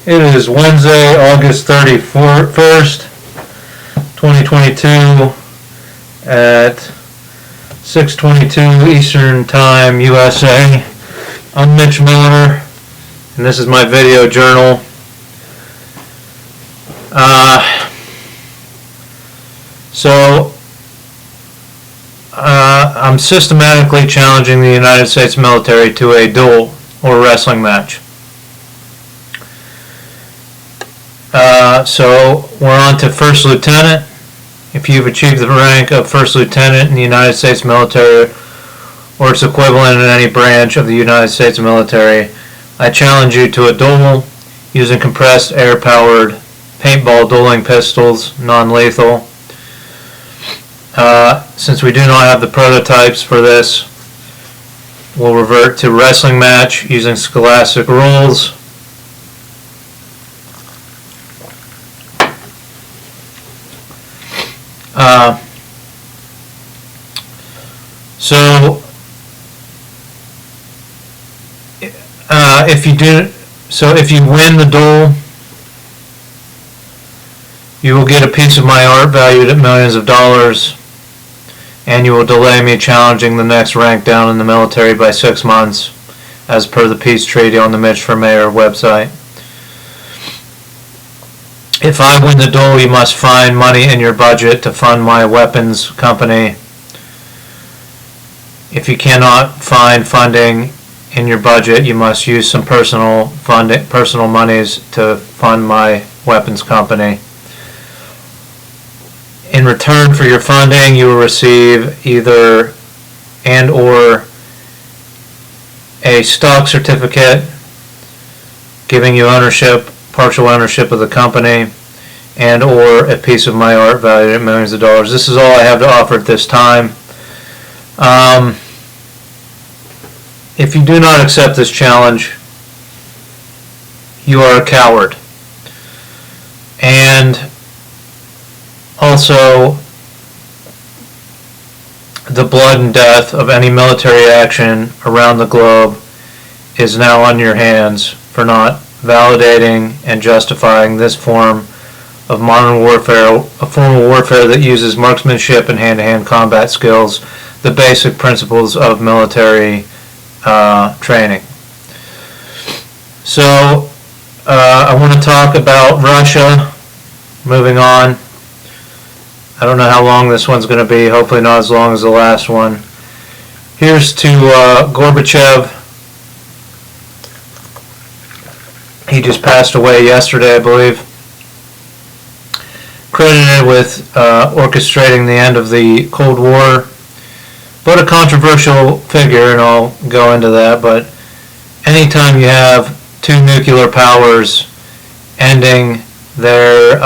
It is Wednesday, August 31st, 2022 at 6:22 Eastern Time, USA. I'm Mitch Miller, and this is my video journal. I'm systematically challenging the United States military to a duel or wrestling match. So we're on to First Lieutenant. If you've achieved the rank of First Lieutenant in the United States military or its equivalent in any branch of the United States military, I challenge you to a duel using compressed air-powered paintball dueling pistols, non-lethal. Since we do not have the prototypes for this, we'll revert to wrestling match using scholastic rules. If you win the duel, you will get a piece of my art valued at millions of dollars, and you will delay me challenging the next rank down in the military by 6 months, as per the peace treaty on the Mitch for Mayor website. If I win the duel, you must find money in your budget to fund my weapons company. If you cannot find funding in your budget, you must use some personal monies to fund my weapons company. In return for your funding, you will receive either or a stock certificate giving you partial ownership of the company, and or a piece of my art valued at millions of dollars. This is all I have to offer at this time. If you do not accept this challenge, you are a coward. And also, the blood and death of any military action around the globe is now on your hands for not validating and justifying this form of modern warfare, a form of warfare that uses marksmanship and hand-to-hand combat skills, the basic principles of military training. So, I want to talk about Russia. Moving on. I don't know how long this one's going to be. Hopefully not as long as the last one. Here's to Gorbachev. He just passed away yesterday, I believe. Credited with orchestrating the end of the Cold War. But a controversial figure, and I'll go into that. But anytime you have two nuclear powers ending their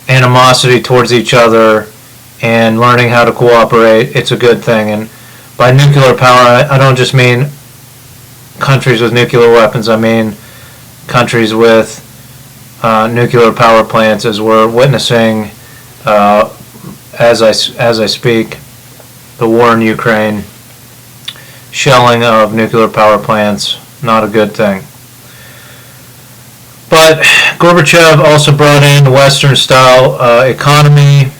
animosity towards each other and learning how to cooperate, it's a good thing. And by nuclear power, I don't just mean countries with nuclear weapons. I mean countries with nuclear power plants, as we're witnessing as I speak, the war in Ukraine, shelling of nuclear power plants, not a good thing. But Gorbachev also brought in the Western-style economy,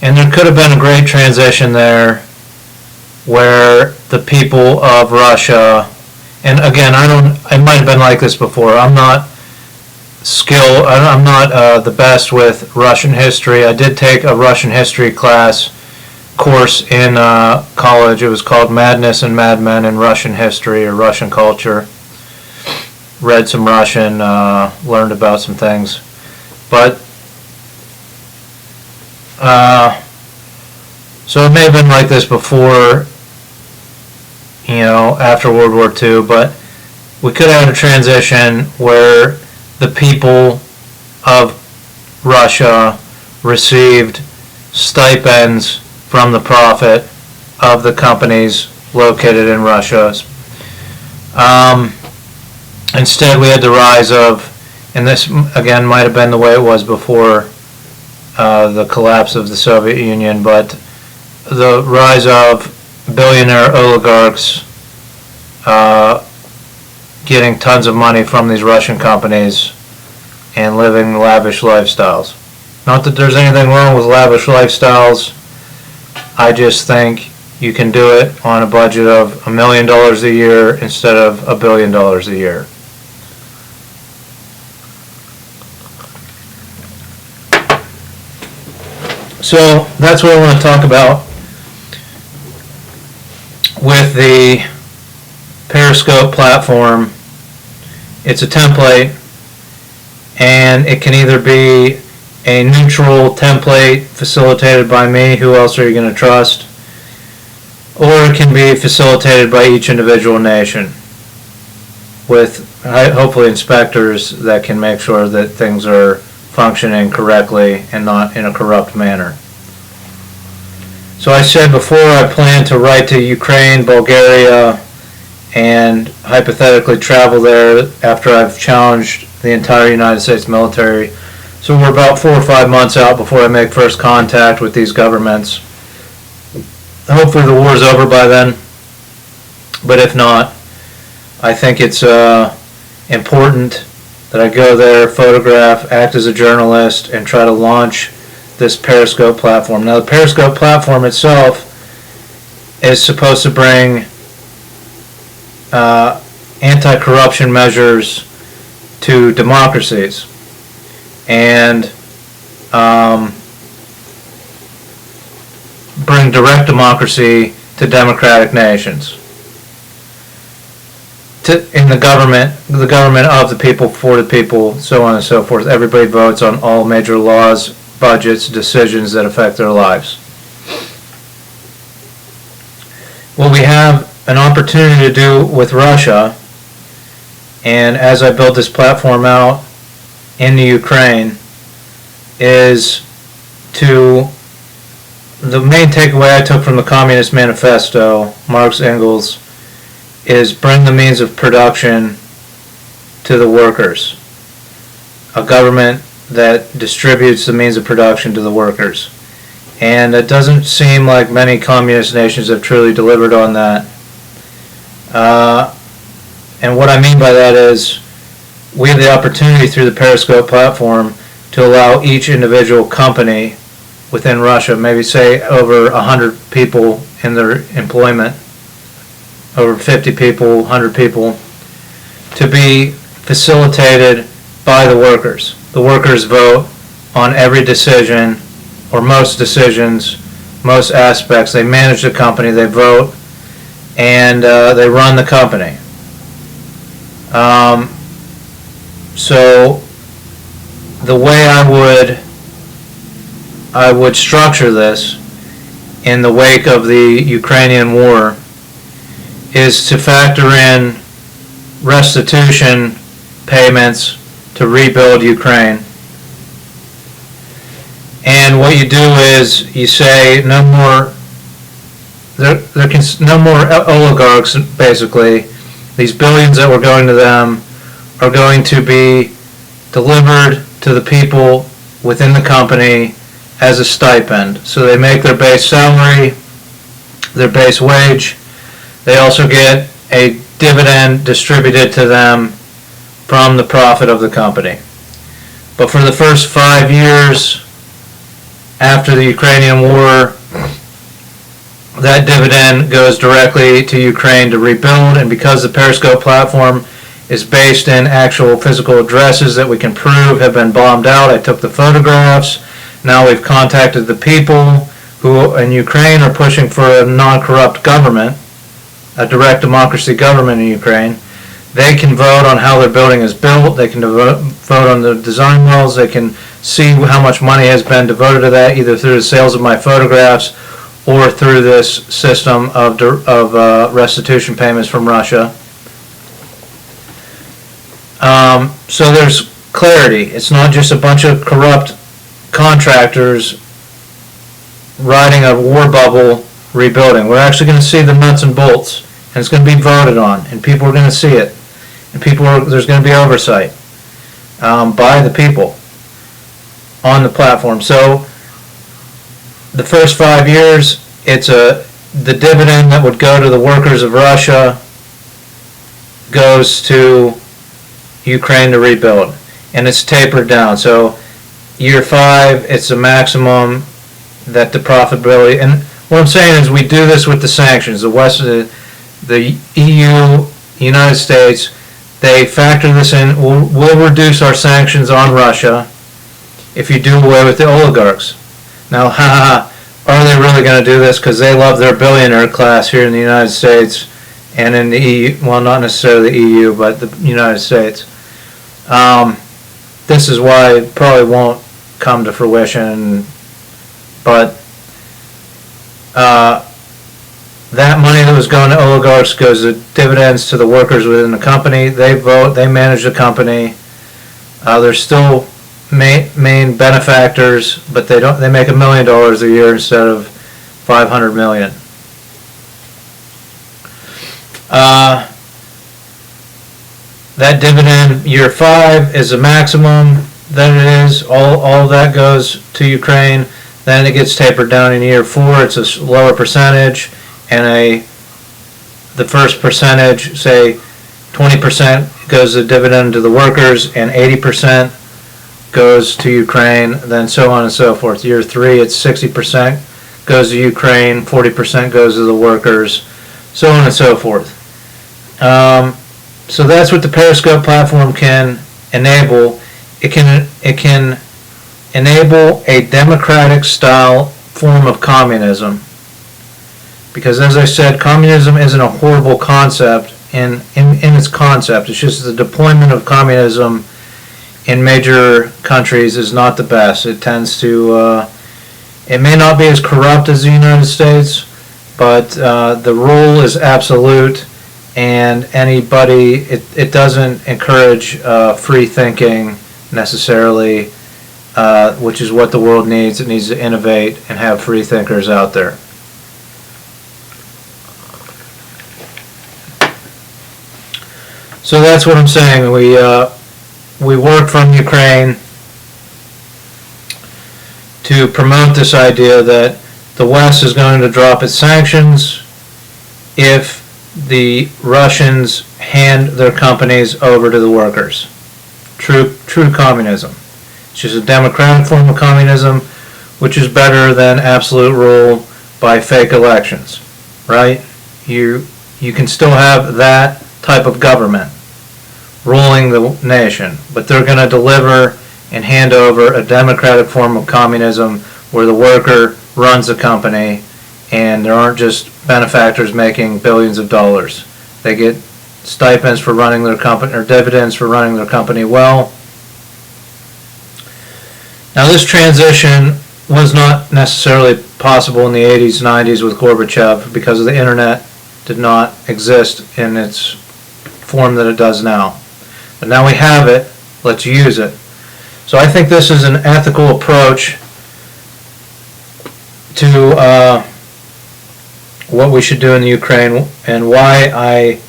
and there could have been a great transition there where the people of Russia, and again, it might have been like this before. I'm not the best with Russian history. I did take a Russian history course in college. It was called Madness and Madmen in Russian History or Russian Culture. Read some Russian, learned about some things. But, so it may have been like this before, after World War II, but we could have had a transition where the people of Russia received stipends from the profit of the companies located in Russia. Instead, we had the rise of, and this again might have been the way it was before the collapse of the Soviet Union, but the rise of billionaire oligarchs getting tons of money from these Russian companies and living lavish lifestyles. Not that there's anything wrong with lavish lifestyles. I just think you can do it on a budget of $1 million a year instead of $1 billion a year. So that's what I want to talk about with the Periscope platform. It's a template, and it can either be a neutral template facilitated by me, who else are you going to trust, or it can be facilitated by each individual nation with hopefully inspectors that can make sure that things are functioning correctly and not in a corrupt manner. So I said before, I plan to write to Ukraine, Bulgaria, and hypothetically travel there after I've challenged the entire United States military. So we're about 4 or 5 months out before I make first contact with these governments. Hopefully the war is over by then, but if not, I think it's important that I go there, photograph, act as a journalist, and try to launch this Periscope platform. Now, the Periscope platform itself is supposed to bring anti-corruption measures to democracies and bring direct democracy to democratic nations. In the government of the people, for the people, so on and so forth. Everybody votes on all major laws, budgets, decisions that affect their lives. What we have an opportunity to do with Russia, and as I build this platform out in the Ukraine, is to, the main takeaway I took from the Communist Manifesto, Marx, Engels, is bring the means of production to the workers. A government that distributes the means of production to the workers. And it doesn't seem like many communist nations have truly delivered on that. And what I mean by that is we have the opportunity through the Periscope platform to allow each individual company within Russia, maybe say over 100 people in their employment, over 50 people, 100 people, to be facilitated by the workers. The workers vote on every decision, or most decisions, most aspects. They manage the company, they vote, and they run the company. So the way I would structure this in the wake of the Ukrainian war is to factor in restitution payments to rebuild Ukraine. And what you do is you say no more, no more oligarchs, basically. These billions that were going to them are going to be delivered to the people within the company as a stipend. So they make their base salary, their base wage. They also get a dividend distributed to them from the profit of the company. But for the first 5 years after the Ukrainian war, that dividend goes directly to Ukraine to rebuild, and because the Periscope platform is based in actual physical addresses that we can prove have been bombed out, I took the photographs. Now we've contacted the people who in Ukraine are pushing for a non-corrupt government, a direct democracy government in Ukraine. They can vote on how their building is built. They can vote on the design wells. They can see how much money has been devoted to that, either through the sales of my photographs or through this system of restitution payments from Russia. So there's clarity. It's not just a bunch of corrupt contractors riding a war bubble rebuilding. We're actually going to see the nuts and bolts, and it's going to be voted on, and people are going to see it, and there's going to be oversight by the people on the platform. So the first 5 years, it's the dividend that would go to the workers of Russia. goes to Ukraine to rebuild, and it's tapered down. So year 5, it's a maximum that the profitability. And what I'm saying is, we do this with the sanctions. The West, the EU, United States, they factor this in. We'll reduce our sanctions on Russia if you do away with the oligarchs. Now, are they really going to do this? Because they love their billionaire class here in the United States and in the EU. Well, not necessarily the EU, but the United States. This is why it probably won't come to fruition. But that money that was going to oligarchs goes to dividends to the workers within the company. They vote, they manage the company. They're still main benefactors, but they make $1 million a year instead of $500 million. That dividend year 5 is a maximum. Then it is all that goes to Ukraine. Then it gets tapered down in year 4. It's a lower percentage, and the first percentage, say 20%, goes a dividend to the workers, and 80% goes to Ukraine. Then so on and so forth. Year 3, it's 60% goes to Ukraine, 40% goes to the workers, so on and so forth. So that's what the Periscope platform can enable. It can enable a democratic style form of communism. Because, as I said, communism isn't a horrible concept in its concept. It's just the deployment of communism in major countries is not the best. It tends to, it may not be as corrupt as the United States, but the rule is absolute, and it doesn't encourage free thinking necessarily, which is what the world needs. It needs to innovate and have free thinkers out there. So that's what I'm saying. We work from Ukraine to promote this idea that the West is going to drop its sanctions if the Russians hand their companies over to the workers. True communism. It's just a democratic form of communism, which is better than absolute rule by fake elections, right? You can still have that type of government ruling the nation, but they're going to deliver and hand over a democratic form of communism where the worker runs the company, and there aren't just benefactors making billions of dollars. They get stipends for running their company, or dividends for running their company well. Now, this transition was not necessarily possible in the 80s, 90s with Gorbachev because the internet did not exist in its form that it does now. But now we have it, let's use it. So I think this is an ethical approach to what we should do in the Ukraine, and why I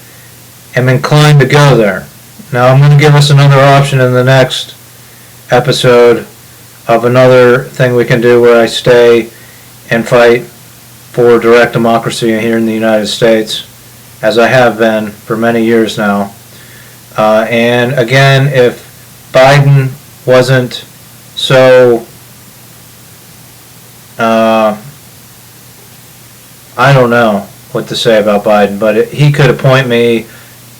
am inclined to go there. Now, I'm going to give us another option in the next episode of another thing we can do where I stay and fight for direct democracy here in the United States, as I have been for many years now. And again, if Biden wasn't so, I don't know what to say about Biden, but he could appoint me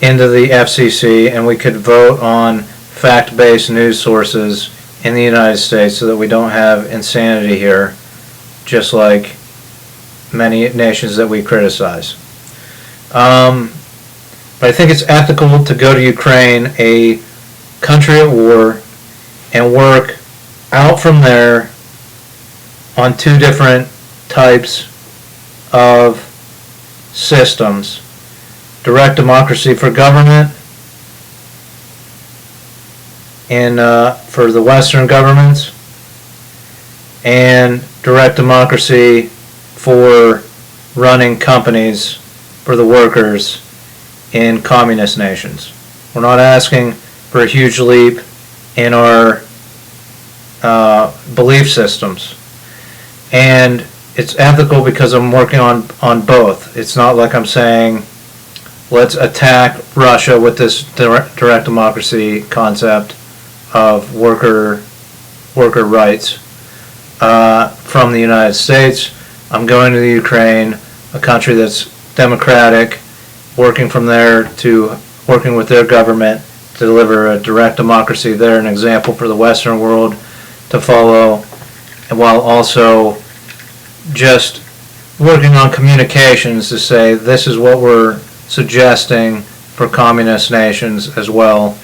into the FCC and we could vote on fact-based news sources in the United States so that we don't have insanity here, just like many nations that we criticize. But I think it's ethical to go to Ukraine, a country at war, and work out from there on two different types of systems. Direct democracy for government and for the Western governments, and direct democracy for running companies for the workers in communist nations. We're not asking for a huge leap in our belief systems. And it's ethical because I'm working on both. It's not like I'm saying let's attack Russia with this direct democracy concept of worker rights from the United States. I'm going to the Ukraine, a country that's democratic, working from there to working with their government to deliver a direct democracy there, an example for the Western world to follow, and while also just working on communications to say this is what we're suggesting for communist nations as well.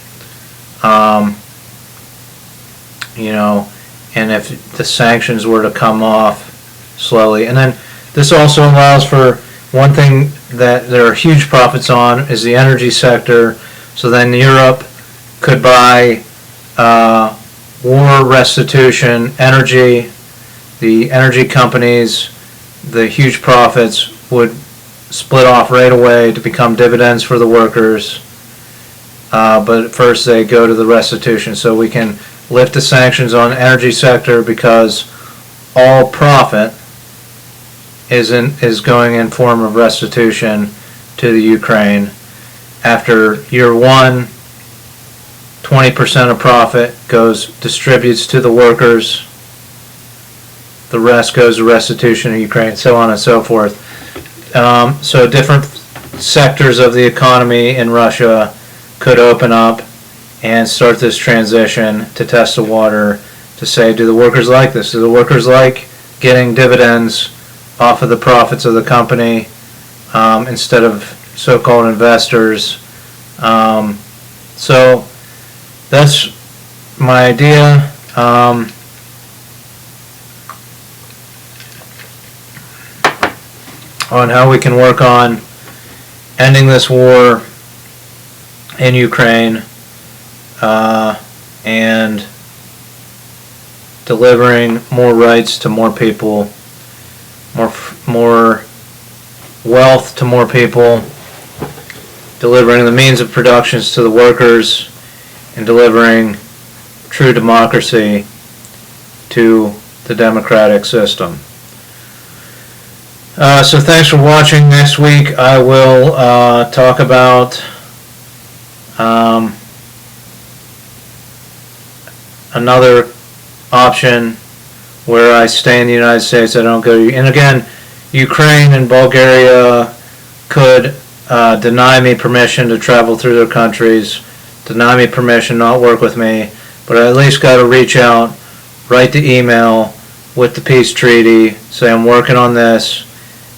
And if the sanctions were to come off slowly. And then this also allows for one thing that there are huge profits on is the energy sector. So then Europe could buy war restitution energy. The energy companies, the huge profits would split off right away to become dividends for the workers. But first they go to the restitution. So we can lift the sanctions on the energy sector because all profit is going in form of restitution to the Ukraine. After year one, 20% of profit distributes to the workers. The rest goes to restitution in Ukraine, so on and so forth. So different sectors of the economy in Russia could open up and start this transition to test the water to say, do the workers like this? Do the workers like getting dividends off of the profits of the company instead of so-called investors? So that's my idea. On how we can work on ending this war in Ukraine and delivering more rights to more people, more wealth to more people, delivering the means of productions to the workers, and delivering true democracy to the democratic system. So thanks for watching. Next week I will talk about another option where I stay in the United States. I don't go to, and again, Ukraine and Bulgaria could deny me permission to travel through their countries, deny me permission, not work with me, but I at least got to reach out, write the email with the peace treaty, say I'm working on this.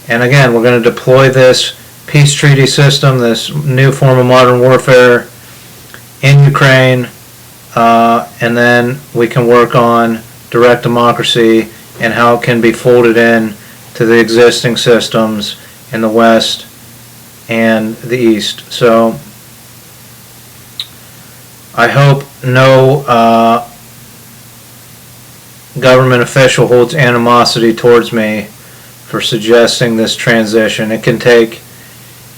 And again, we're going to deploy this peace treaty system, this new form of modern warfare in Ukraine, and then we can work on direct democracy and how it can be folded in to the existing systems in the West and the East. So I hope no government official holds animosity towards me for suggesting this transition. It can take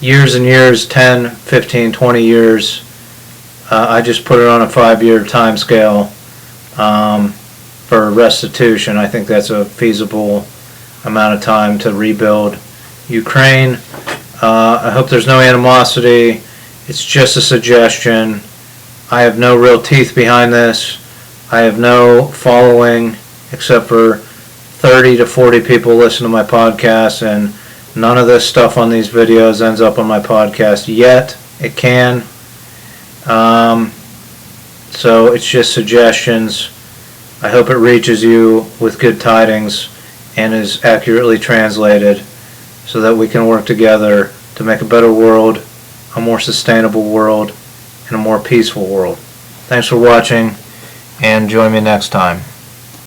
years and years, 10, 15, 20 years. I just put it on a 5-year time scale for restitution. I think that's a feasible amount of time to rebuild Ukraine. I hope there's no animosity. It's just a suggestion. I have no real teeth behind this. I have no following except for 30 to 40 people listen to my podcast, and none of this stuff on these videos ends up on my podcast yet. It can. So it's just suggestions. I hope it reaches you with good tidings and is accurately translated so that we can work together to make a better world, a more sustainable world, and a more peaceful world. Thanks for watching, and join me next time.